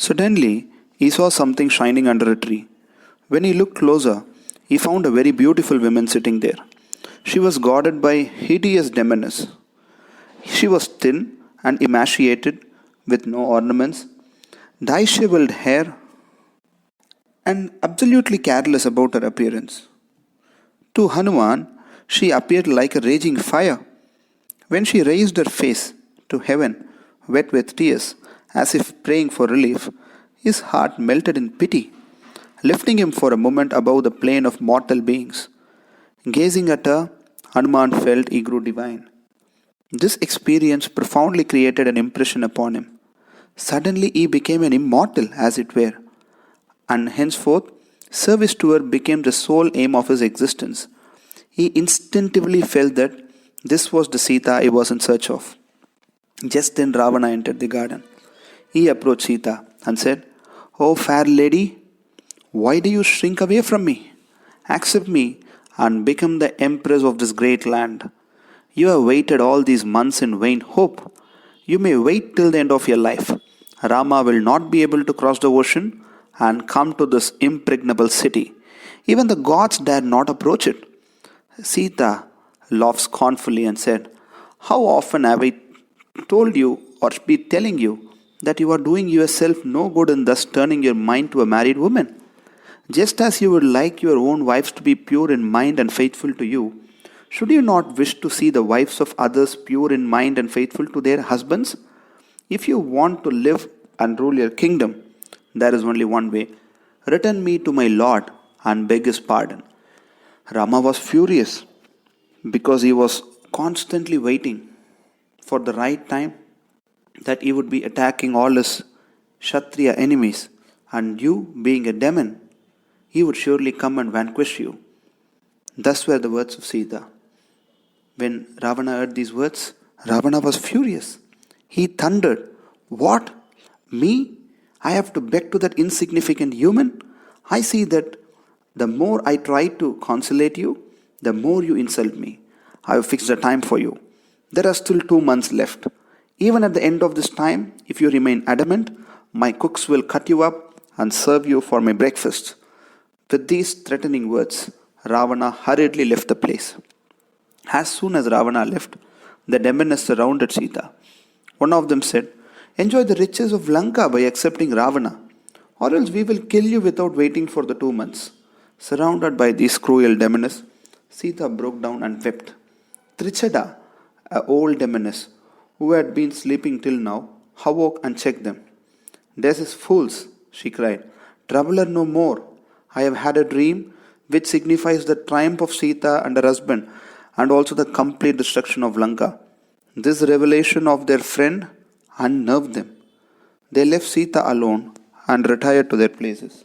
Suddenly, he saw something shining under a tree. When he looked closer, he found a very beautiful woman sitting there. She was guarded by hideous demoness. She was thin and emaciated, with no ornaments, disheveled hair, and absolutely careless about her appearance. To Hanuman, she appeared like a raging fire. When she raised her face to heaven, wet with tears, as if praying for relief, his heart melted in pity, lifting him for a moment above the plane of mortal beings. Gazing at her, Hanuman felt he grew divine. This experience profoundly created an impression upon him. Suddenly he became an immortal, as it were, and henceforth service to her became the sole aim of his existence. He instinctively felt that this was the Sita he was in search of. Just then Ravana entered the garden. He approached Sita and said, "O fair lady, why do you shrink away from me? Accept me and become the empress of this great land. You have waited all these months in vain hope. You may wait till the end of your life. Rama will not be able to cross the ocean and come to this impregnable city. Even the gods dare not approach it." Sita laughed scornfully and said, "How often have I told you or be telling you that you are doing yourself no good in thus turning your mind to a married woman? Just as you would like your own wives to be pure in mind and faithful to you, should you not wish to see the wives of others pure in mind and faithful to their husbands? If you want to live and rule your kingdom, there is only one way. Return me to my lord and beg his pardon." Rama was furious because he was constantly waiting for the right time that he would be attacking all his Kshatriya enemies, and you, being a demon, he would surely come and vanquish you. Thus were the words of Sita. When Ravana heard these words, Ravana was furious. He thundered, "What? Me? I have to beg to that insignificant human? I see that the more I try to conciliate you, the more you insult me. I have fixed a time for you. There are still 2 months left. Even at the end of this time, if you remain adamant, my cooks will cut you up and serve you for my breakfast." With these threatening words, Ravana hurriedly left the place. As soon as Ravana left, the demoness surrounded Sita. One of them said, "Enjoy the riches of Lanka by accepting Ravana, or else we will kill you without waiting for the 2 months." Surrounded by these cruel demoness, Sita broke down and wept. Trichada, an old demoness who had been sleeping till now, awoke and checked them. "This is fools," she cried. "Trouble her no more. I have had a dream which signifies the triumph of Sita and her husband and also the complete destruction of Lanka. This revelation of their friend unnerved them. They left Sita alone and retired to their places."